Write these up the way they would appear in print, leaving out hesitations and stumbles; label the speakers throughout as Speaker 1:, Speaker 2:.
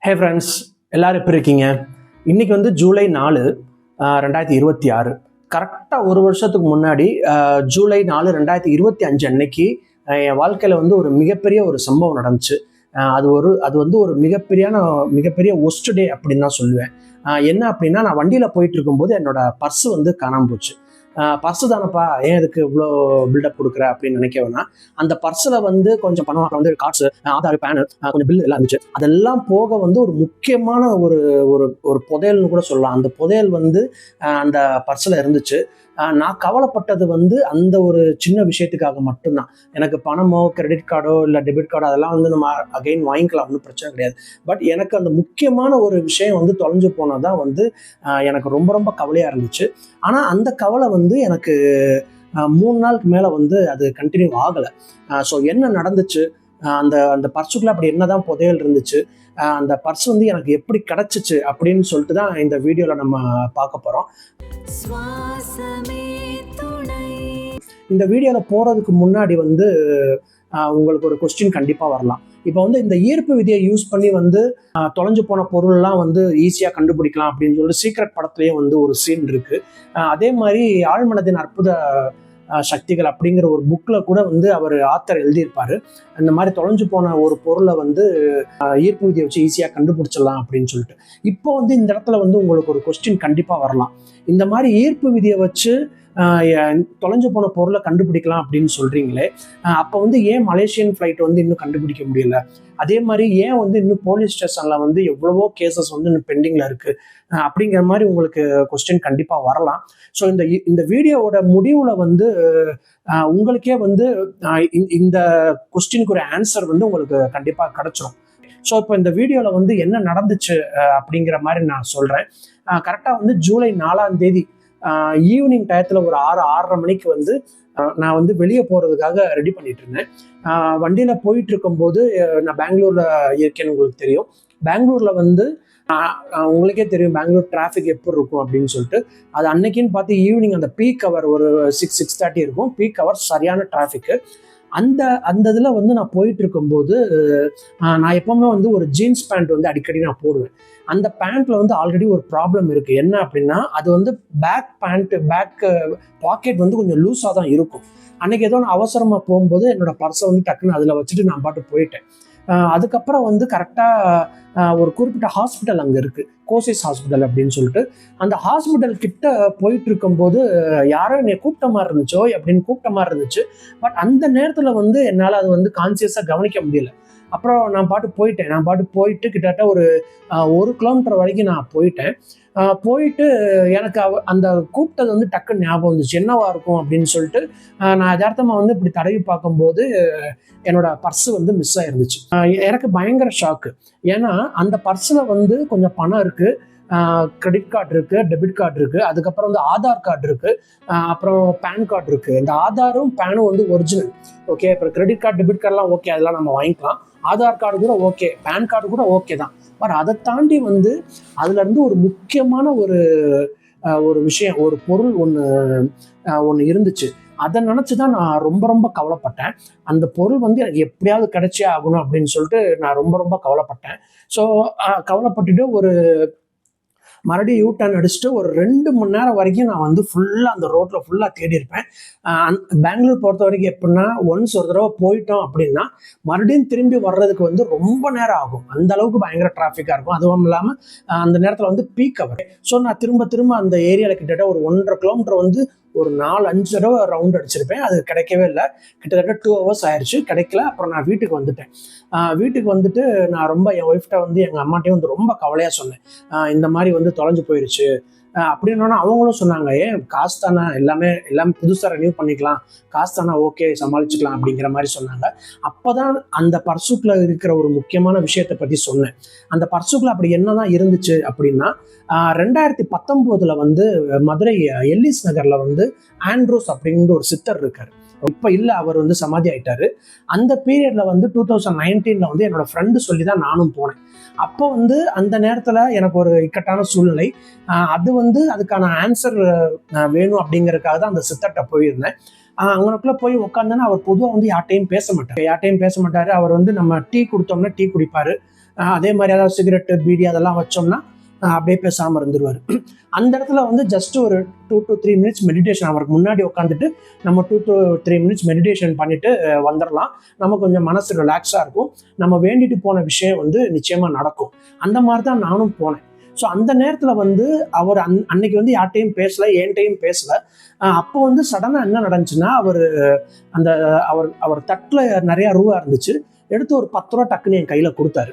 Speaker 1: Hey friends, எல்லாரும் எப்படி இருக்கீங்க? இன்னைக்கு வந்து ஜூலை 4 2026. கரெக்டாக ஒரு வருஷத்துக்கு முன்னாடி ஜூலை 4 2025 அன்னைக்கு என் வாழ்க்கையில் வந்து ஒரு மிகப்பெரிய ஒரு சம்பவம் நடந்துச்சு. அது வந்து ஒரு மிகப்பெரிய ஒஸ்ட் டே அப்படின்னு தான் சொல்லுவேன். என்ன அப்படின்னா, நான் வண்டியில் போயிட்டு இருக்கும்போது என்னோட பர்ஸ் வந்து காணாமல் போச்சு. பர்ஸு தானப்பா, ஏன் இதுக்கு இவ்வளோ பில்டப் கொடுக்குற அப்படின்னு நினைக்க வேணாம். அந்த பர்ஸில் வந்து கொஞ்சம் பணம், அப்புறம் வந்து கார்ட்ஸு, ஆதார், பேனு, கொஞ்சம் பில் எல்லாம் இருந்துச்சு. அதெல்லாம் போக வந்து ஒரு முக்கியமான ஒரு ஒரு ஒரு புதையல்னு கூட சொல்லலாம். அந்த புதையல் வந்து அந்த பர்ஸில் இருந்துச்சு. நான் கவலைப்பட்டது வந்து அந்த ஒரு சின்ன விஷயத்துக்காக மட்டும்தான். எனக்கு பணமோ, கிரெடிட் கார்டோ, இல்லை டெபிட் கார்டோ அதெல்லாம் வந்து நம்ம அகைன் வாங்கிக்கலாம், ஒன்றும் பிரச்சனை கிடையாது. பட் எனக்கு அந்த முக்கியமான ஒரு விஷயம் வந்து தொலைஞ்சு போனதான் வந்து எனக்கு ரொம்ப ரொம்ப கவலையாக இருந்துச்சு. ஆனால் அந்த கவலை வந்து எனக்கு 3 நாளுக்கு மேலே வந்து அது கண்டினியூ ஆகலை. ஸோ என்ன நடந்துச்சு, அந்த அந்த பர்ஸுக்குள்ள அப்படி என்னதான் புதையல் இருந்துச்சு, அந்த பர்ஸ் வந்து எனக்கு எப்படி கிடைச்சிச்சு அப்படின்னு சொல்லிட்டு தான் இந்த வீடியோவில் நம்ம பார்க்க போகிறோம். இந்த வீடியோவில் போகிறதுக்கு முன்னாடி வந்து உங்களுக்கு ஒரு கொஸ்டின் கண்டிப்பாக வரலாம். இப்போ வந்து இந்த ஈர்ப்பு விதியை யூஸ் பண்ணி வந்து தொலைஞ்சு போன பொருள்லாம் வந்து ஈஸியாக கண்டுபிடிக்கலாம் அப்படின்னு சொல்லிட்டு சீக்ரெட் படத்துலேயே வந்து ஒரு சீன் இருக்குது. அதே மாதிரி ஆழ்மனதின் அற்புத சக்திகள் அப்படிங்கிற ஒரு புக்கில் கூட வந்து அவர் ஆத்தர் எழுதியிருப்பார். இந்த மாதிரி தொலைஞ்சு போன ஒரு பொருளை வந்து ஈர்ப்பு விதியை வச்சு ஈஸியாக கண்டுபிடிச்சிடலாம் அப்படின்னு சொல்லிட்டு. இப்போ வந்து இந்த இடத்துல வந்து உங்களுக்கு ஒரு கொஸ்டின் கண்டிப்பாக வரலாம். இந்த மாதிரி ஈர்ப்பு விதியை வச்சு தொலைஞ்சு போன பொருளை கண்டுபிடிக்கலாம் அப்படின்னு சொல்றீங்களே, அப்போ வந்து ஏன் மலேசியன் ஃப்ளைட் வந்து இன்னும் கண்டுபிடிக்க முடியல? அதே மாதிரி ஏன் வந்து இன்னும் போலீஸ் ஸ்டேஷன்ல வந்து எவ்வளவோ கேசஸ் வந்து இன்னும் பெண்டிங்ல இருக்கு அப்படிங்கிற மாதிரி உங்களுக்கு கொஸ்டின் கண்டிப்பா வரலாம். ஸோ இந்த வீடியோவோட முடிவுல வந்து உங்களுக்கே வந்து இந்த கொஸ்டினுக்கு ஒரு ஆன்சர் வந்து உங்களுக்கு கண்டிப்பா கிடைச்சிரும். ஸோ இப்போ இந்த வீடியோவில் வந்து என்ன நடந்துச்சு அப்படிங்கிற மாதிரி நான் சொல்கிறேன். கரெக்டாக வந்து ஜூலை 4 ஈவினிங் டயத்தில் ஒரு 6-6:30 மணிக்கு வந்து நான் வந்து வெளியே போகிறதுக்காக ரெடி பண்ணிட்டு இருந்தேன். வண்டியில் போயிட்டு இருக்கும்போது, நான் பெங்களூரில் இருக்கேன்னு உங்களுக்கு தெரியும். பெங்களூரில் வந்து உங்களுக்கே தெரியும் பெங்களூர் டிராஃபிக் எப்படி இருக்கும் அப்படின்னு சொல்லிட்டு. அது அன்னைக்குன்னு பார்த்து ஈவினிங் அந்த பீக் ஹவர் ஒரு 6-6:30 இருக்கும். பீக் ஹவர் சரியான டிராஃபிக்கு. அந்த இதில் வந்து நான் போயிட்டு இருக்கும்போது, நான் எப்பவுமே வந்து ஒரு ஜீன்ஸ் பேண்ட் வந்து அடிக்கடி நான் போடுவேன். அந்த பேண்ட்ல வந்து ஆல்ரெடி ஒரு ப்ராப்ளம் இருக்கு. என்ன அப்படின்னா, அது வந்து பேக் பாக்கெட் வந்து கொஞ்சம் லூஸாக தான் இருக்கும். அன்னைக்கு ஏதோ நான் அவசரமாக போகும்போது என்னோட பர்ஸை வந்து டக்குன்னு அதில் வச்சுட்டு நான் பாட்டு போயிட்டேன். அதுக்கப்புறம் வந்து கரெக்டாக ஒரு குறிப்பிட்ட ஹாஸ்பிட்டல் அங்கே இருக்குது, கோசிஸ் ஹாஸ்பிட்டல் அப்படின்னு சொல்லிட்டு. அந்த ஹாஸ்பிட்டல் கிட்ட போயிட்டு இருக்கும்போது யாரோ என்னை கூப்பிட்ட மாதிரி இருந்துச்சோ அப்படின்னு கூப்பிட்ட மாதிரி இருந்துச்சு. பட் அந்த நேரத்தில் வந்து என்னால் அது வந்து கான்சியஸாக கவனிக்க முடியல. அப்புறம் நான் பாட்டு போயிட்டு கிட்டத்தட்ட ஒரு 1 கிலோமீட்டர் வரைக்கும் நான் போயிட்டேன். போயிட்டு எனக்கு அந்த கூப்பிட்டது வந்து டக்குன்னு ஞாபகம் வந்துச்சு, என்னவா இருக்கும் அப்படின்னு சொல்லிட்டு. நான் யதார்த்தமாக வந்து இப்படி தடவி பார்க்கும்போது என்னோட பர்ஸு வந்து மிஸ் ஆயிருந்துச்சு. எனக்கு பயங்கர ஷாக்கு. ஏன்னா அந்த பர்ஸில் வந்து கொஞ்சம் பணம் இருக்குது, கிரெடிட் கார்டு இருக்குது, டெபிட் கார்டு இருக்குது, அதுக்கப்புறம் வந்து ஆதார் கார்டு இருக்குது, அப்புறம் பேன் கார்டு இருக்குது. இந்த ஆதாரும் பேனும் வந்து ஒரிஜினல். ஓகே, அப்புறம் கிரெடிட் கார்டு டெபிட் கார்டெலாம் ஓகே, அதெல்லாம் நம்ம வாங்கிக்கலாம். ஆதார் கார்டு கூட ஓகே, பேன் கார்டு கூட ஓகே தான். பட் அதை தாண்டி வந்து அதுலேருந்து ஒரு முக்கியமான ஒரு விஷயம், ஒரு பொருள் ஒன்று இருந்துச்சு. அதை நினச்சி தான் நான் ரொம்ப ரொம்ப கவலைப்பட்டேன். அந்த பொருள் வந்து எனக்கு எப்படியாவது கிடைச்சே ஆகணும் அப்படின்னு சொல்லிட்டு நான் ரொம்ப ரொம்ப கவலைப்பட்டேன். ஸோ கவலைப்பட்டுட்டு மறுபடியும் யூ டர்ன் அடிச்சுட்டு ஒரு 2 மணி நேரம் வரைக்கும் நான் வந்து ஃபுல்லாக அந்த ரோட்டில் ஃபுல்லாக தேடி இருப்பேன். பெங்களூர் பொறுத்த வரைக்கும் எப்படின்னா, ஒன்ஸ் ஒரு தடவை போயிட்டோம் அப்படின்னா மறுபடியும் திரும்பி வர்றதுக்கு வந்து ரொம்ப நேரம் ஆகும். அந்த அளவுக்கு பயங்கர டிராஃபிக்காக இருக்கும். அதுவும் இல்லாமல் அந்த நேரத்தில் வந்து பீக் ஹவர். ஸோ நான் திரும்ப அந்த ஏரியாவில் கிட்டத்தட்ட ஒரு 1.5 கிலோமீட்டர் வந்து ஒரு 4-5 தடவை ரவுண்ட் அடிச்சிருப்பேன். அது கிடைக்கவே இல்லை. கிட்டத்தட்ட 2 ஹவர்ஸ் ஆயிடுச்சு, கிடைக்கல. அப்புறம் நான் வீட்டுக்கு வந்துட்டேன். வீட்டுக்கு வந்துட்டு நான் ரொம்ப என் ஒய்ஃப்ட்ட வந்து எங்கள் அம்மாட்டையும் வந்து ரொம்ப கவலையாக சொன்னேன். இந்த மாதிரி வந்து தொலைஞ்சு போயிடுச்சு அப்படின்னா அவங்களும் சொன்னாங்க, ஏன் காசு தானே, எல்லாமே புதுசாக ரெனியூ பண்ணிக்கலாம், காசு தானே, ஓகே சமாளிச்சுக்கலாம் அப்படிங்கிற மாதிரி சொன்னாங்க. அப்போ தான் அந்த பர்சுக்குள்ள இருக்கிற ஒரு முக்கியமான விஷயத்தை பற்றி சொன்னேன். அந்த பர்சுக்குள்ள அப்படி என்னதான் இருந்துச்சு அப்படின்னா, 2019 வந்து மதுரை எல்லிஸ் நகரில் வந்து ஆண்ட்ரோஸ் அப்படிங்கிற ஒரு சித்தர் இருக்காரு. இப்போ இல்லை, அவர் வந்து சமாதி ஆயிட்டாரு. அந்த பீரியட்ல வந்து 2019 வந்து என்னோட ஃப்ரெண்டு சொல்லி தான் நானும் போனேன். அப்போ வந்து அந்த நேரத்தில் எனக்கு ஒரு இக்கட்டான சூழ்நிலை. அது வந்து அதுக்கான ஆன்சர் வேணும் அப்படிங்கிறதுக்காக தான் அந்த சித்தர்கிட்ட போயிருந்தேன். அங்கனக்குள்ள போய் உட்காந்தோன்னா அவர் பொதுவாக வந்து யார்ட்டையும் பேச மாட்டார். அவர் வந்து நம்ம டீ கொடுத்தோம்னா டீ குடிப்பார். அதே மாதிரி ஏதாவது சிகரெட்டு பீடி அதெல்லாம் வச்சோம்னா அப்படியே பேசாமல் இருந்துருவார். அந்த இடத்துல வந்து ஜஸ்ட் ஒரு 2 to 3 மினிட்ஸ் மெடிடேஷன் அவருக்கு முன்னாடி உட்காந்துட்டு நம்ம 2 to 3 மினிட்ஸ் மெடிடேஷன் பண்ணிட்டு வந்துடலாம். நம்ம கொஞ்சம் மனசு ரிலாக்ஸாக இருக்கும். நம்ம வேண்டிட்டு போன விஷயம் வந்து நிச்சயமாக நடக்கும். அந்த மாதிரி தான் நானும் போனேன். ஸோ அந்த நேரத்தில் வந்து அவர் அன்னைக்கு வந்து யார்ட்டையும் பேசலை, என்கிட்டையும் பேசலை. அப்போ வந்து சடனாக என்ன நடந்துச்சுன்னா, அவர் தட்டில் நிறையா ரூபா இருந்துச்சு. எடுத்து ஒரு 10 ரூபா டக்குன்னு என் கையில் கொடுத்தாரு.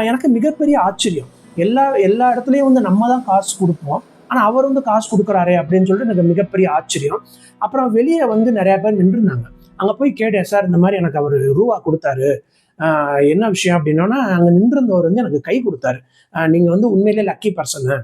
Speaker 1: எனக்கு மிகப்பெரிய ஆச்சரியம். எல்லா இடத்துலையும் வந்து நம்ம தான் காசு கொடுப்போம், ஆனால் அவர் வந்து காசு கொடுக்குறாரே அப்படின்னு சொல்லிட்டு எனக்கு மிகப்பெரிய ஆச்சரியம். அப்புறம் வெளியே வந்து நிறையா பேர் நின்றுருந்தாங்க. அங்கே போய் கேட்டேன், சார் இந்த மாதிரி எனக்கு அவர் ரூபா கொடுத்தாரு, என்ன விஷயம் அப்படின்னா, அங்கே நின்றிருந்தவர் வந்து எனக்கு கை கொடுத்தாரு. நீங்கள் வந்து உண்மையிலே லக்கி பர்சனு,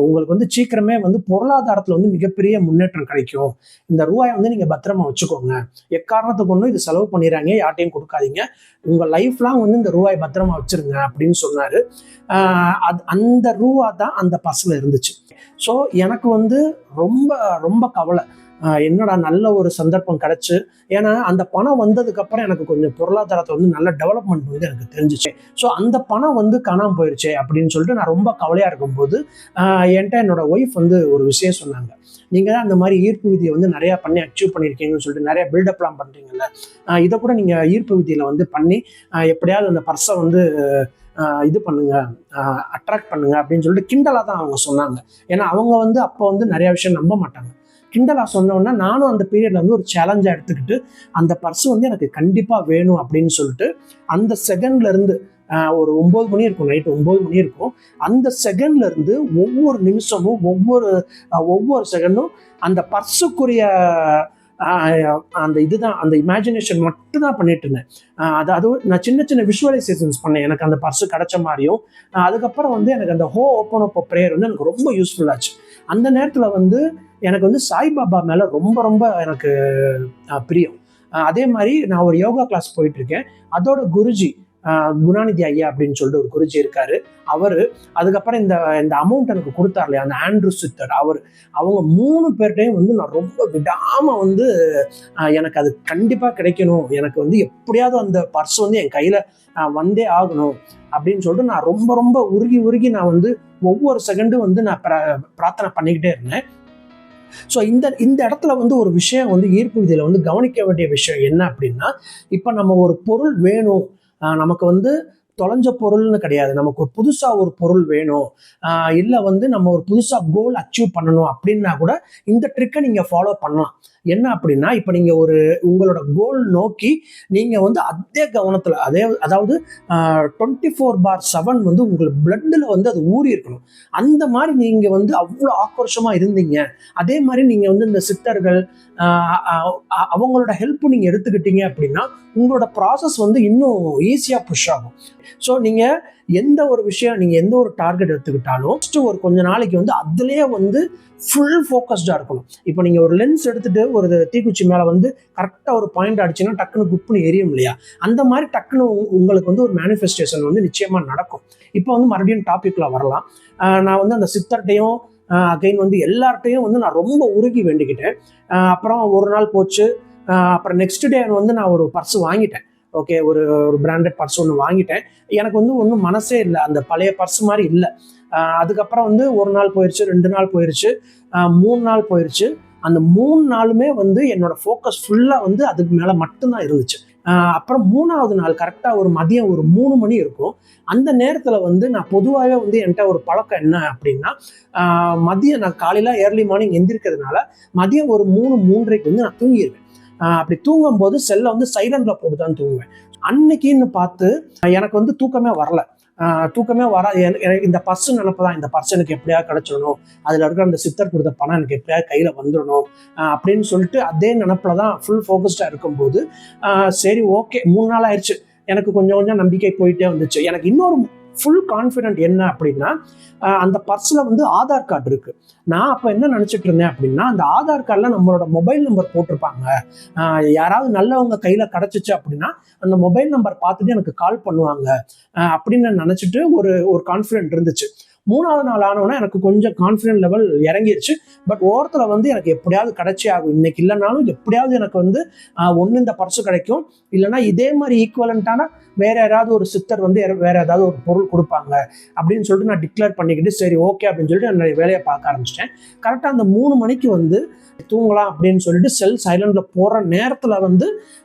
Speaker 1: உங்களுக்கு வந்து சீக்கிரமே வந்து பொருளாதாரத்தில் வந்து மிகப்பெரிய முன்னேற்றம் கிடைக்கும். இந்த ரூபாயை வந்து நீங்கள் பத்திரமா வச்சுக்கோங்க, எக்காரணத்துக்கு ஒன்றும் இது செலவு பண்ணிடுறாங்க, யார்ட்டையும் கொடுக்காதீங்க, உங்கள் லைஃப் லாங் வந்து இந்த ரூபாயை பத்திரமா வச்சிருங்க அப்படின்னு சொன்னார். அந்த ரூபா தான் அந்த பர்ஸில் இருந்துச்சு. ஸோ எனக்கு வந்து ரொம்ப ரொம்ப கவலை, என்னடா நல்ல ஒரு சந்தர்ப்பம் கிடைச்சு. ஏன்னா அந்த பணம் வந்ததுக்கப்புறம் எனக்கு கொஞ்சம் பொருளாதாரத்தை வந்து நல்ல டெவலப்மெண்ட் வந்து எனக்கு தெரிஞ்சிச்சு. ஸோ அந்த பணம் வந்து காணாமல் போயிடுச்சே அப்படின்னு சொல்லிட்டு நான் ரொம்ப கவலையாக இருக்கும்போது என்கிட்ட என்னோட ஒய்ஃப் வந்து ஒரு விஷயம் சொன்னாங்க. நீங்கள் தான் அந்த மாதிரி ஈர்ப்பு விதியை வந்து நிறையா பண்ணி அச்சீவ் பண்ணியிருக்கீங்கன்னு சொல்லிட்டு நிறைய பில்டப்லாம் பண்ணுறீங்கல்ல, இதை கூட நீங்கள் ஈர்ப்பு விதியில் வந்து பண்ணி எப்படியாவது அந்த பர்ஸை வந்து இது பண்ணுங்க, அட்ராக்ட் பண்ணுங்க அப்படின்னு சொல்லிட்டு கிண்டலாக தான் அவங்க சொன்னாங்க. ஏன்னா அவங்க வந்து அப்போ வந்து நிறைய விஷயம் நம்ப மாட்டாங்க. கிண்டலாக சொன்னோன்னா நானும் அந்த பீரியட்ல வந்து ஒரு சேலஞ்சாக எடுத்துக்கிட்டு அந்த பர்ஸ் வந்து எனக்கு கண்டிப்பாக வேணும் அப்படின்னு சொல்லிட்டு அந்த செகண்ட்ல இருந்து ஒரு 9 மணி இருக்கும், நைட்டு 9 மணி இருக்கும். அந்த செகண்ட்ல இருந்து ஒவ்வொரு நிமிஷமும் ஒவ்வொரு செகண்டும் அந்த பர்ஸுக்குரிய அந்த இதுதான், அந்த இமேஜினேஷன் மட்டும் தான் பண்ணிட்டு இருந்தேன். அதாவது நான் சின்ன சின்ன விஷுவலைசேஷன்ஸ் பண்ணேன், எனக்கு அந்த பர்ஸு கிடைச்ச மாதிரியும். அதுக்கப்புறம் வந்து எனக்கு அந்த ஓப்பன் அப் ப்ரேயர் வந்து எனக்கு ரொம்ப யூஸ்ஃபுல்லாச்சு. அந்த நேரத்தில் வந்து எனக்கு வந்து சாய்பாபா மேலே ரொம்ப ரொம்ப எனக்கு பிரியம். அதே மாதிரி நான் ஒரு யோகா கிளாஸ் போயிட்டு இருக்கேன். அதோட குருஜி குணாநிதி ஐயா அப்படின்னு சொல்லிட்டு ஒரு குருஜி இருக்காரு. அவரு அதுக்கப்புறம் இந்த அமௌண்ட் எனக்கு கொடுத்தார் இல்லையா, அந்த ஆண்ட்ரூ சித்தர், அவங்க 3 பேர்கிட்டையும் வந்து நான் ரொம்ப விடாம வந்து எனக்கு அது கண்டிப்பா கிடைக்கணும், எனக்கு வந்து எப்படியாவது அந்த பர்ஸ் வந்து என் கையில வந்தே ஆகணும் அப்படின்னு சொல்லிட்டு நான் ரொம்ப ரொம்ப உருகி நான் வந்து ஒவ்வொரு செகண்டும் வந்து நான் பிரார்த்தனை பண்ணிக்கிட்டே இருந்தேன். ஸோ இந்த இடத்துல வந்து ஒரு விஷயம் வந்து ஈர்ப்பு விதியில் வந்து கவனிக்க வேண்டிய விஷயம் என்ன அப்படின்னா, இப்போ நம்ம ஒரு பொருள் வேணும், நமக்கு வந்து தொலைஞ்ச பொருள்னு கிடையாது, நமக்கு ஒரு புதுசாக ஒரு பொருள் வேணும், இல்லை வந்து நம்ம ஒரு புதுசாக கோல் அச்சீவ் பண்ணணும் அப்படின்னா கூட இந்த ட்ரிக்கை நீங்கள் ஃபாலோ பண்ணலாம். என்ன அப்படின்னா, இப்போ நீங்கள் உங்களோட கோல் நோக்கி நீங்கள் வந்து அதே கவனத்தில் அதாவது 24/7 வந்து உங்களுக்கு பிளட்டில் வந்து அது ஊறி இருக்கணும். அந்த மாதிரி நீங்கள் வந்து அவ்வளோ ஆக்ரோஷமாக இருந்தீங்க. அதே மாதிரி நீங்கள் வந்து இந்த சித்தர்கள் அவங்களோட ஹெல்ப் நீங்கள் எடுத்துக்கிட்டீங்க அப்படின்னா உங்களோட ப்ராசஸ் வந்து இன்னும் ஈஸியாக புஷ் ஆகும். ஸோ நீங்கள் எந்த ஒரு டார்கெட் எடுத்துக்கிட்டாலும் ஃபஸ்ட்டு ஒரு கொஞ்ச நாளைக்கு வந்து அதுலேயே வந்து ஃபுல் ஃபோக்கஸ்டாக இருக்கணும். இப்போ நீங்கள் ஒரு லென்ஸ் எடுத்துகிட்டு ஒரு தீக்குச்சி மேலே வந்து கரெக்டாக ஒரு பாயிண்ட் அடிச்சுன்னா டக்குன்னு குப்புன்னு எரியும் இல்லையா, அந்த மாதிரி டக்குன்னு உங்களுக்கு வந்து ஒரு மேனிஃபெஸ்டேஷன் வந்து நிச்சயமாக நடக்கும். இப்போ வந்து மறுபடியும் டாப்பிக்கில் வரலாம். நான் வந்து அந்த சித்தர்கிட்டையும் அகைன் வந்து எல்லார்ட்டையும் வந்து நான் ரொம்ப உருகி வேண்டிக்கிட்டேன். அப்புறம் ஒரு நாள் போச்சு. அப்புறம் நெக்ஸ்ட் டே வந்து நான் ஒரு பர்ஸ் வாங்கிட்டேன். ஓகே, ஒரு பிராண்டட் பர்ஸ் ஒன்று வாங்கிட்டேன். எனக்கு வந்து ஒன்றும் மனசே இல்லை, அந்த பழைய பர்ஸ் மாதிரி இல்லை. அதுக்கப்புறம் வந்து 1 நாள் போயிடுச்சு, 2 நாள் போயிடுச்சு, 3 நாள் போயிடுச்சு. அந்த 3 நாளுமே வந்து என்னோட ஃபோக்கஸ் ஃபுல்லாக வந்து அதுக்கு மேலே மட்டும்தான் இருந்துச்சு. அப்புறம் 3ஆவது நாள் கரெக்டாக ஒரு மதியம் ஒரு 3 மணி இருக்கும். அந்த நேரத்தில் வந்து நான் பொதுவாகவே வந்து என்கிட்ட ஒரு பழக்கம் என்ன அப்படின்னா, மதியம் நான் காலையில் ஏர்லி மார்னிங் எந்திரிக்கிறதுனால மதியம் ஒரு 3-3:30 வந்து நான் தூங்கிடுவேன். அப்படி தூங்கும்போது செல்லை வந்து சைலண்ட்ல போட்டு தான் தூங்குவேன். அன்னைக்குன்னு பார்த்து எனக்கு வந்து தூக்கமே வரல. இந்த பர்ஸ் நினைப்பதான், இந்த பர்ஸ் எனக்கு எப்படியாவது கிடைச்சிடணும், அதில் இருக்கிற அந்த சித்தர் கொடுத்த பணம் எனக்கு எப்படியாவது கையில் வந்துடணும் அப்படின்னு சொல்லிட்டு அதே நினப்பில் தான் ஃபுல் ஃபோக்கஸ்டாக இருக்கும்போது சரி ஓகே 3 நாள் ஆயிடுச்சு, எனக்கு கொஞ்சம் நம்பிக்கை போயிட்டே வந்துச்சு. எனக்கு இன்னொரு ஃபுல் கான்ஃபிடென்ட் என்ன அப்படின்னா, அந்த பர்ஸில் வந்து ஆதார் கார்டு இருக்குது. நான் அப்போ என்ன நினச்சிட்டு இருந்தேன் அப்படின்னா, அந்த ஆதார் கார்டில் நம்மளோட மொபைல் நம்பர் போட்டிருப்பாங்க, யாராவது நல்லவங்க கையில் கிடச்சிச்சு அப்படின்னா அந்த மொபைல் நம்பர் பார்த்துட்டு எனக்கு கால் பண்ணுவாங்க அப்படின்னு நினச்சிட்டு ஒரு கான்ஃபிடென்ட் இருந்துச்சு. 3வது நாள் ஆனோன்னா எனக்கு கொஞ்சம் கான்ஃபிடென்ட் லெவல் இறங்கிருச்சு. பட் ஓரத்தில் வந்து எனக்கு எப்படியாவது கிடைச்சே ஆகும், இன்னைக்கு இல்லைனாலும் எப்படியாவது எனக்கு வந்து ஒன்று இந்த பர்ஸு கிடைக்கும், இல்லைன்னா இதே மாதிரி ஈக்குவலண்ட்டான வேற யாராவது ஒரு சித்தர் வந்து வேற ஏதாவது ஒரு பொருள் கொடுப்பாங்க அப்படின்னு சொல்லிட்டு நான் டிக்ளேர் பண்ணிக்கிட்டு சரி ஓகே அப்படின்னு சொல்லிட்டு என்னுடைய வேலையை பார்க்க ஆரம்பிச்சிட்டேன். கரெக்டாக அந்த 3 மணிக்கு வந்து தூங்கலாம் அப்படின்னு சொல்லிட்டு செல் சைலண்டில் போகிற நேரத்தில் வந்து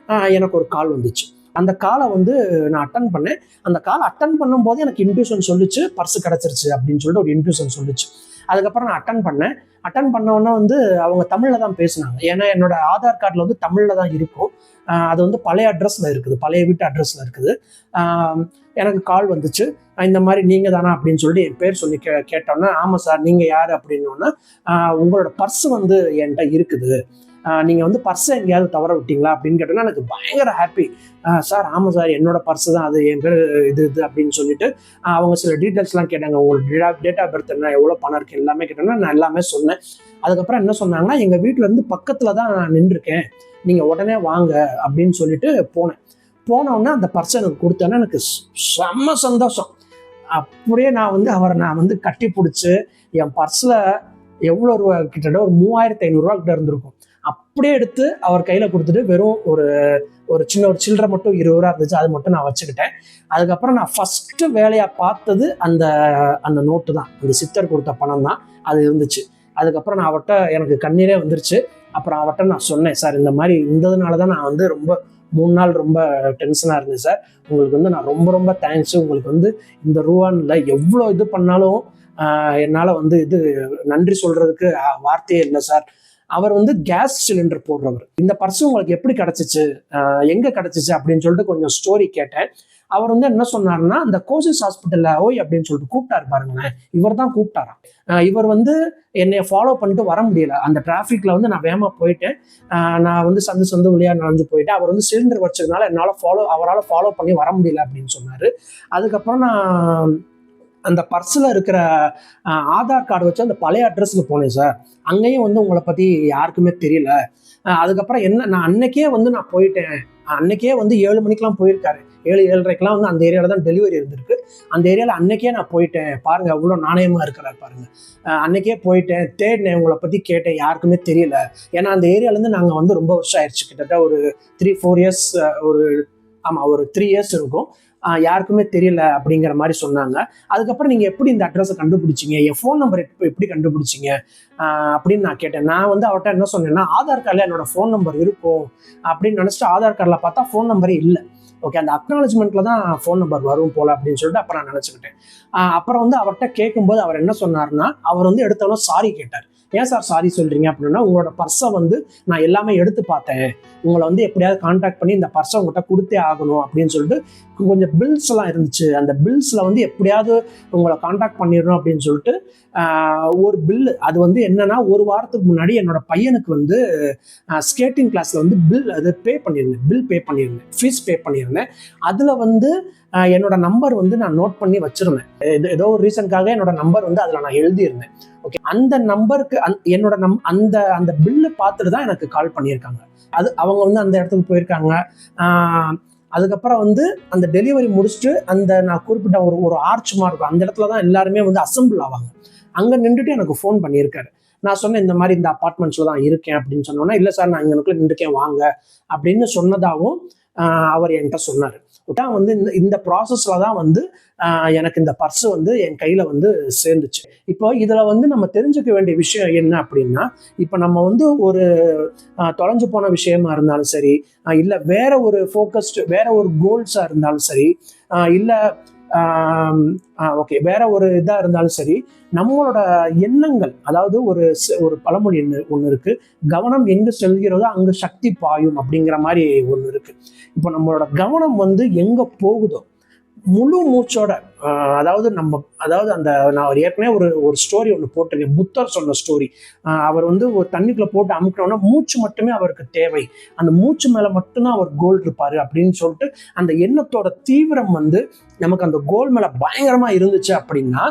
Speaker 1: எனக்கு ஒரு கால் வந்துச்சு. அந்த காலை வந்து நான் அட்டன் பண்ணேன். அந்த காலை அட்டன் பண்ணும்போது எனக்கு இன்ட்யூஷன் சொல்லிச்சு பர்ஸ் கிடச்சிருச்சு அப்படின்னு சொல்லிட்டு ஒரு இன்ட்யூஷன் சொல்லிச்சு. அதுக்கப்புறம் நான் அட்டன் பண்ணேன். அட்டன் பண்ணோன்னா வந்து அவங்க தமிழில் தான் பேசினாங்க. ஏன்னா என்னோட ஆதார் கார்டில் வந்து தமிழில் தான் இருக்கும். அது வந்து பழைய அட்ரஸில் இருக்குது, பழைய வீட்டு அட்ரஸில் இருக்குது. எனக்கு கால் வந்துச்சு, இந்த மாதிரி நீங்கள் தானா அப்படின்னு சொல்லிட்டு என் பேர் சொல்லி கேட்டோன்னா ஆமாம் சார் நீங்கள் யார் அப்படின்னோன்னா உங்களோட பர்ஸ் வந்து என்கிட்ட இருக்குது, நீங்கள் வந்து பர்ஸை எங்கேயாவது தவற விட்டீங்களா அப்படின்னு கேட்டோன்னா எனக்கு பயங்கர ஹாப்பி. சார் ஆமாம் சார் என்னோட பர்ஸு தான் அது, என் பேர் இது அப்படின்னு சொல்லிட்டு அவங்க சில டீட்டெயில்ஸ்லாம் கேட்டாங்க. உங்களோட டேட் ஆஃப் பர்த் என்ன, எவ்வளோ பணம் இருக்குது எல்லாமே கேட்டோன்னா நான் எல்லாமே சொன்னேன். அதுக்கப்புறம் என்ன சொன்னாங்கன்னா எங்கள் வீட்டிலேருந்து பக்கத்தில் தான் நான் நின்றுருக்கேன், நீங்கள் உடனே வாங்க அப்படின்னு சொல்லிட்டு போனோன்னா அந்த பர்ஸை எனக்கு கொடுத்தேன்னா எனக்கு செம்ம சந்தோஷம். அப்படியே நான் வந்து கட்டி பிடிச்சி என் பர்ஸில் எவ்வளோ ரூபா, கிட்டத்தட்ட ஒரு 3500 ரூபா கிட்ட இருந்திருக்கும், அப்படியே எடுத்து அவர் கையில் கொடுத்துட்டு வெறும் ஒரு சின்ன ஒரு சில்லறை மட்டும் 20 ரூபா இருந்துச்சு, அது மட்டும் நான் வச்சுக்கிட்டேன். அதுக்கப்புறம் நான் ஃபஸ்ட்டு வேலையாக பார்த்தது அந்த நோட்டு தான், அந்த சித்தர் கொடுத்த பணம் தான் அது இருந்துச்சு. அதுக்கப்புறம் நான் அவர்கிட்ட எனக்கு கண்ணீரே வந்துருச்சு. அப்புறம் அவர்கிட்ட நான் சொன்னேன், சார் இந்த மாதிரி இருந்ததுனால தான் நான் வந்து ரொம்ப 3 நாள் ரொம்ப டென்ஷனாக இருந்தேன் சார், உங்களுக்கு வந்து நான் ரொம்ப ரொம்ப தேங்க்ஸு, உங்களுக்கு வந்து இந்த ரூபான்னு இல்லை எவ்வளோ இது பண்ணாலும் என்னால் வந்து இது நன்றி சொல்கிறதுக்கு வார்த்தையே இல்லை சார். அவர் வந்து கேஸ் சிலிண்டர் போடுறவர். இந்த பர்ஸ் உங்களுக்கு எப்படி கிடச்சிச்சு, எங்கே கிடச்சிச்சு அப்படின்னு சொல்லிட்டு கொஞ்சம் ஸ்டோரி கேட்டேன். அவர் வந்து என்ன சொன்னார்னா அந்த கோசிஸ் ஹாஸ்பிட்டலில் ஓய் அப்படின்னு சொல்லிட்டு கூப்பிட்டாரு பாருங்களேன், இவர் தான் கூப்பிட்டாராம். இவர் வந்து என்னை ஃபாலோ பண்ணிட்டு வர முடியல, அந்த டிராஃபிக்கில் வந்து நான் வேகமாக போயிட்டேன், நான் வந்து சந்து வழியாக நடந்து போயிட்டேன், அவர் வந்து சிலிண்டர் வச்சதுனால அவரால் ஃபாலோ பண்ணி வர முடியல அப்படின்னு சொன்னார். அதுக்கப்புறம் நான் அந்த பர்ஸில் இருக்கிற ஆதார் கார்டு வச்சு அந்த பழைய அட்ரஸுக்கு போனேன் சார், அங்கேயும் வந்து உங்களை பற்றி யாருக்குமே தெரியல. அதுக்கப்புறம் நான் அன்னைக்கே வந்து நான் போயிட்டேன், அன்னைக்கே வந்து 7 மணிக்கெலாம் போயிருக்காரு, 7-7:30 வந்து அந்த ஏரியாவில் தான் டெலிவரி இருந்திருக்கு. அந்த ஏரியாவில் அன்னைக்கே நான் போயிட்டேன் பாருங்கள், அவ்வளோ நாணயமாக இருக்கிறார் பாருங்கள். அன்னைக்கே போயிட்டேன், தேடினேன், உங்களை பற்றி கேட்டேன், யாருக்குமே தெரியல. ஏன்னா அந்த ஏரியாவிலேருந்து நாங்கள் வந்து ரொம்ப வருஷம் ஆயிடுச்சு, கிட்டத்தட்ட ஒரு 3-4 இயர்ஸ், ஒரு 3 இயர்ஸ் இருக்கும், யாருக்குமே தெரியல அப்படிங்கிற மாதிரி சொன்னாங்க. அதுக்கப்புறம் நீங்கள் எப்படி இந்த அட்ரஸை கண்டுபிடிச்சிங்க, என் ஃபோன் நம்பர் எப்படி கண்டுபிடிச்சிங்க அப்படின்னு நான் கேட்டேன். நான் வந்து அவர்கிட்ட என்ன சொன்னேன்னா ஆதார் கார்டில் என்னோட ஃபோன் நம்பர் இருக்கும் அப்படின்னு நினச்சிட்டு ஆதார் கார்டில் பார்த்தா ஃபோன் நம்பரே இல்லை. ஓகே, அந்த அக்னாலஜ்மெண்ட்டில் தான் ஃபோன் நம்பர் வரும் போல் அப்படின்னு சொல்லிட்டு அப்புறம் நான் நினச்சிக்கிட்டேன். அப்புறம் வந்து அவர்கிட்ட கேட்கும்போது அவர் என்ன சொன்னார்னா, அவர் வந்து எடுத்தவொன்னே சாரி கேட்டார். ஏன் சார் சாரி சொல்கிறீங்க அப்படின்னா, உங்களோட பர்ஸை வந்து நான் எல்லாமே எடுத்து பார்த்தேன், உங்களை வந்து எப்படியாவது கான்டாக்ட் பண்ணி இந்த பர்ஸை உங்கள்கிட்ட கொடுத்தே ஆகணும் அப்படின்னு சொல்லிட்டு கொஞ்சம் பில்ஸ் எல்லாம் இருந்துச்சு, அந்த பில்ஸில் வந்து எப்படியாவது உங்களை கான்டாக்ட் பண்ணிடணும் அப்படின்னு சொல்லிட்டு ஒரு பில்லு, அது வந்து என்னன்னா 1 வாரத்துக்கு முன்னாடி என்னோட பையனுக்கு வந்து ஸ்கேட்டிங் கிளாஸில் வந்து பில் பே பண்ணியிருந்தேன், ஃபீஸ் பே பண்ணியிருந்தேன். அதில் வந்து என்னோட நம்பர் வந்து நான் நோட் பண்ணி வச்சிருந்தேன், ஏதோ ஒரு ரீசனுக்காக என்னோட நம்பர் வந்து அதில் நான் எழுதியிருந்தேன். ஓகே, அந்த நம்பருக்கு என்னோட அந்த பில்லு பார்த்துட்டு தான் எனக்கு கால் பண்ணியிருக்காங்க. அவங்க வந்து அந்த இடத்துக்கு போயிருக்காங்க. அதுக்கப்புறம் வந்து அந்த டெலிவரி முடிச்சுட்டு நான் குறிப்பிட்ட ஒரு ஆர்ச்சுமா இருக்கும், அந்த இடத்துல தான் எல்லாருமே வந்து அசம்பிள் ஆவாங்க, அங்கே நின்றுட்டு எனக்கு ஃபோன் பண்ணியிருக்காரு. நான் சொன்னேன் இந்த மாதிரி இந்த அப்பார்ட்மெண்ட்ஸில் தான் இருக்கேன் அப்படின்னு சொன்னோன்னா, இல்லை சார் நான் இங்கனுக்குள்ளே நின்றுக்கேன் வாங்க அப்படின்னு சொன்னதாகவும் அவர் என்கிட்ட சொன்னார். தான் வந்து இந்த ப்ராசஸில் தான் வந்து எனக்கு இந்த பர்ஸு வந்து என் கையில் வந்து சேர்ந்துச்சு. இப்போ இதில் வந்து நம்ம தெரிஞ்சுக்க வேண்டிய விஷயம் என்ன அப்படின்னா, இப்போ நம்ம வந்து ஒரு தொலைஞ்சு போன விஷயமா இருந்தாலும் சரி, இல்லை வேற ஒரு வேற ஒரு கோல்ஸாக இருந்தாலும் சரி, இல்லை ஓகே வேற ஒரு இதாக இருந்தாலும் சரி, நம்மளோட எண்ணங்கள், அதாவது ஒரு பழமொழி ஒன்று இருக்கு, கவனம் எங்கு செல்கிறதோ அங்கு சக்தி பாயும் அப்படிங்கிற மாதிரி ஒன்று இருக்கு. இப்போ நம்மளோட கவனம் வந்து எங்க போகுதோ முழு மூச்சோட, அதாவது நான் ஏற்கனவே ஒரு ஸ்டோரி ஒன்று போட்டிருக்கேன், புத்தர் சொன்ன ஸ்டோரி. அவர் வந்து ஒரு தண்ணிக்குள்ள போட்டு அமுக்கணும்னா மூச்சு மட்டுமே அவருக்கு தேவை, அந்த மூச்சு மேல மட்டும்தான் அவர் கோல் இருப்பாரு அப்படின்னு சொல்லிட்டு அந்த எண்ணத்தோட தீவிரம் வந்து நமக்கு அந்த கோல் மேல பயங்கரமா இருந்துச்சு அப்படின்னா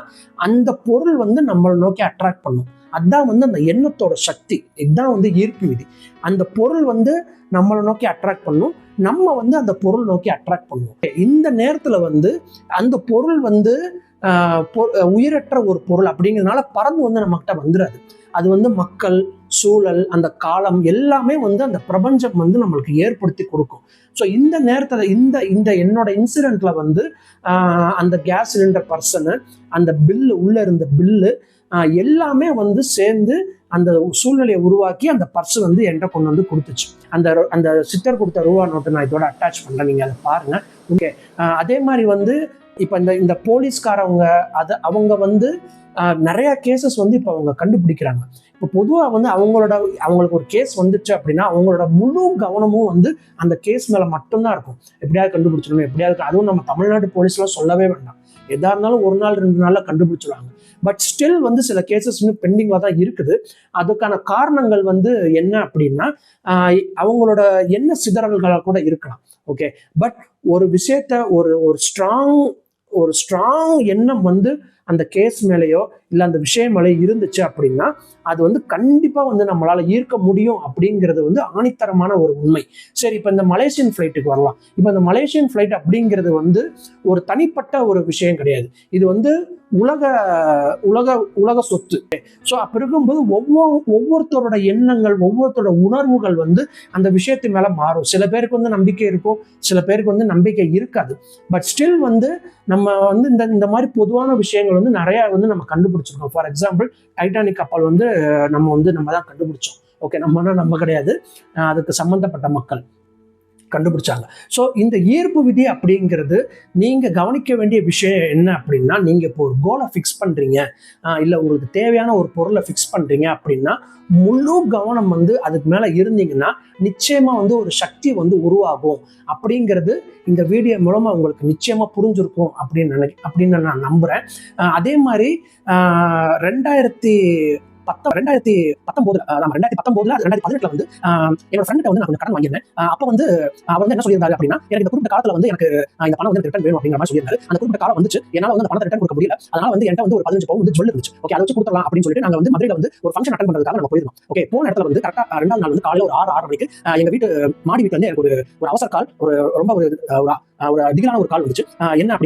Speaker 1: அந்த பொருள் வந்து நம்மளை நோக்கி அட்ராக்ட் பண்ணும். அதுதான் வந்து அந்த எண்ணத்தோட சக்தி. இதுதான் வந்து ஈர்ப்பு விதி. அந்த பொருள் வந்து நம்மளை நோக்கி அட்ராக்ட் பண்ணும், நம்ம வந்து அந்த பொருள் நோக்கி அட்ராக்ட் பண்ணுவோம். இந்த நேரத்துல வந்து அந்த பொருள் வந்து உயிரற்ற ஒரு பொருள் அப்படிங்கிறதுனால பறந்து வந்து நம்மகிட்ட வந்துடாது. அது வந்து மக்கள், சூழல், அந்த காலம் எல்லாமே வந்து அந்த பிரபஞ்சம் வந்து நம்மளுக்கு ஏற்படுத்தி கொடுக்கும். ஸோ இந்த நேரத்தில் இந்த என்னோட இன்சிடென்ட்ல வந்து அந்த கேஸ் சிலிண்டர் பர்சனு, அந்த பில்லு உள்ள இருந்த பில்லு எல்லாமே வந்து சேர்ந்து அந்த சூழ்நிலையை உருவாக்கி அந்த பர்ஸ் வந்து என்கிட்ட கொண்டு வந்து கொடுத்துச்சு. அந்த சித்தர் கொடுத்த ரூபா நோட்டு நான் இதோட அட்டாச் பண்றேன், நீங்க அதை பாருங்க. ஓகே, அதே மாதிரி வந்து இப்போ இந்த போலீஸ்காரவங்க அவங்க வந்து நிறைய கேசஸ் வந்து இப்போ அவங்க கண்டுபிடிக்கிறாங்க. இப்போ பொதுவாக வந்து அவங்களுக்கு ஒரு கேஸ் வந்துச்சு அப்படின்னா அவங்களோட முழு கவனமும் வந்து அந்த கேஸ் மேலே மட்டும்தான் இருக்கும். எப்படியாவது கண்டுபிடிச்சிடணும், எப்படியாவது. அதுவும் நம்ம தமிழ்நாடு போலீஸ்லாம் சொல்லவே வேண்டாம், எதா இருந்தாலும் 1 நாள் 2 நாள்ல கண்டுபிடிச்சிடுவாங்க. பட் ஸ்டில் வந்து சில கேசஸ் வந்து பெண்டிங்ல தான் இருக்குது. அதுக்கான காரணங்கள் வந்து என்ன அப்படின்னா அவங்களோட எண்ண சிதறல்களாக கூட இருக்கலாம். ஓகே, பட் ஒரு விஷயத்த ஒரு ஸ்ட்ராங் எண்ணம் வந்து அந்த கேஸ் மேலேயோ இல்லை அந்த விஷயம் மேலேயோ இருந்துச்சு அப்படின்னா அது வந்து கண்டிப்பா வந்து நம்மளால ஈர்க்க முடியும் அப்படிங்கிறது வந்து ஆணித்தரமான ஒரு உண்மை. சரி, இப்போ இந்த மலேசியன் ஃப்ளைட்டுக்கு வரலாம். இப்போ இந்த மலேசியன் ஃப்ளைட் அப்படிங்கிறது வந்து ஒரு தனிப்பட்ட ஒரு விஷயம் கிடையாது. இது வந்து உலக சொத்து. ஸோ அப்படி இருக்கும்போது ஒவ்வொருத்தரோட எண்ணங்கள், ஒவ்வொருத்தரோட உணர்வுகள் வந்து அந்த விஷயத்து மேல மாறும். சில பேருக்கு வந்து நம்பிக்கை இருக்கும், சில பேருக்கு வந்து நம்பிக்கை இருக்காது. பட் ஸ்டில் வந்து நம்ம வந்து இந்த மாதிரி பொதுவான விஷயங்கள் வந்து நிறைய வந்து நம்ம கண்டுபிடிச்சிருக்கோம். ஃபார் எக்ஸாம்பிள், டைட்டானிக் கப்பல் வந்து நம்ம தான் கண்டுபிடிச்சோம். ஓகே, நம்ம கிடையாது, அதுக்கு சம்பந்தப்பட்ட மக்கள் கண்டுபிடிச்சாங்க. ஸோ இந்த ஈர்ப்பு விதி அப்படிங்கிறது நீங்க கவனிக்க வேண்டிய விஷயம் என்ன அப்படின்னா, நீங்க இப்போ ஒரு கோலை ஃபிக்ஸ் பண்றீங்க, இல்லை உங்களுக்கு தேவையான ஒரு பொருளை ஃபிக்ஸ் பண்றீங்க அப்படின்னா முழு கவனம் வந்து அதுக்கு மேல இருந்தீங்கன்னா நிச்சயமா வந்து ஒரு சக்தி வந்து உருவாகும் அப்படிங்கிறது இந்த வீடியோ மூலமா உங்களுக்கு நிச்சயமா புரிஞ்சிருக்கும் அப்படின்னு நான் நம்புறேன். அதே மாதிரி 2019 2018 வந்து என்னோட ஃப்ரெண்ட் வந்து நான் கொஞ்சம் கடன் வாங்கியிருந்தேன். அப்ப வந்து அவர் வந்து என்ன சொல்லியிருந்தாரு அப்படின்னா, எனக்கு இந்த குறிப்பிட்ட காலத்துல வந்து எனக்கு இந்த பணம் வந்து ரிட்டர்ன் வேணும் அப்படிங்கிற மாதிரி சொல்லியிருந்தாரு. அந்த குறிப்பிட்ட காலம் வந்துச்சு, என்னால வந்து அந்த பணத்தை ரிட்டர்ன் கொடுக்க முடியல. அதனால வந்து என்கிட்ட வந்து ஒரு 15 பவுன் வந்து ஜுவல் இருந்துச்சு. ஓகே, அதை வச்சு கொடுத்துடலாம் அப்படின்னு சொல்லிட்டு நாங்க வந்து மதுரையில வந்து ஒரு ஃபங்க்ஷன் அட்டெண்ட் பண்றதுக்காக நம்ம போயிருந்தோம். ஓகே, போன இடத்துல வந்து கரெக்டா 2ஆம் நாள் வந்து காலையில ஒரு 6 மணிக்கு எங்க வீட்டு மாடி வீட்டுல இருந்து எனக்கு ஒரு அவசர கால், ரொம்ப ஒரு திகிலான ஒரு கால் வந்துச்சு. என்ன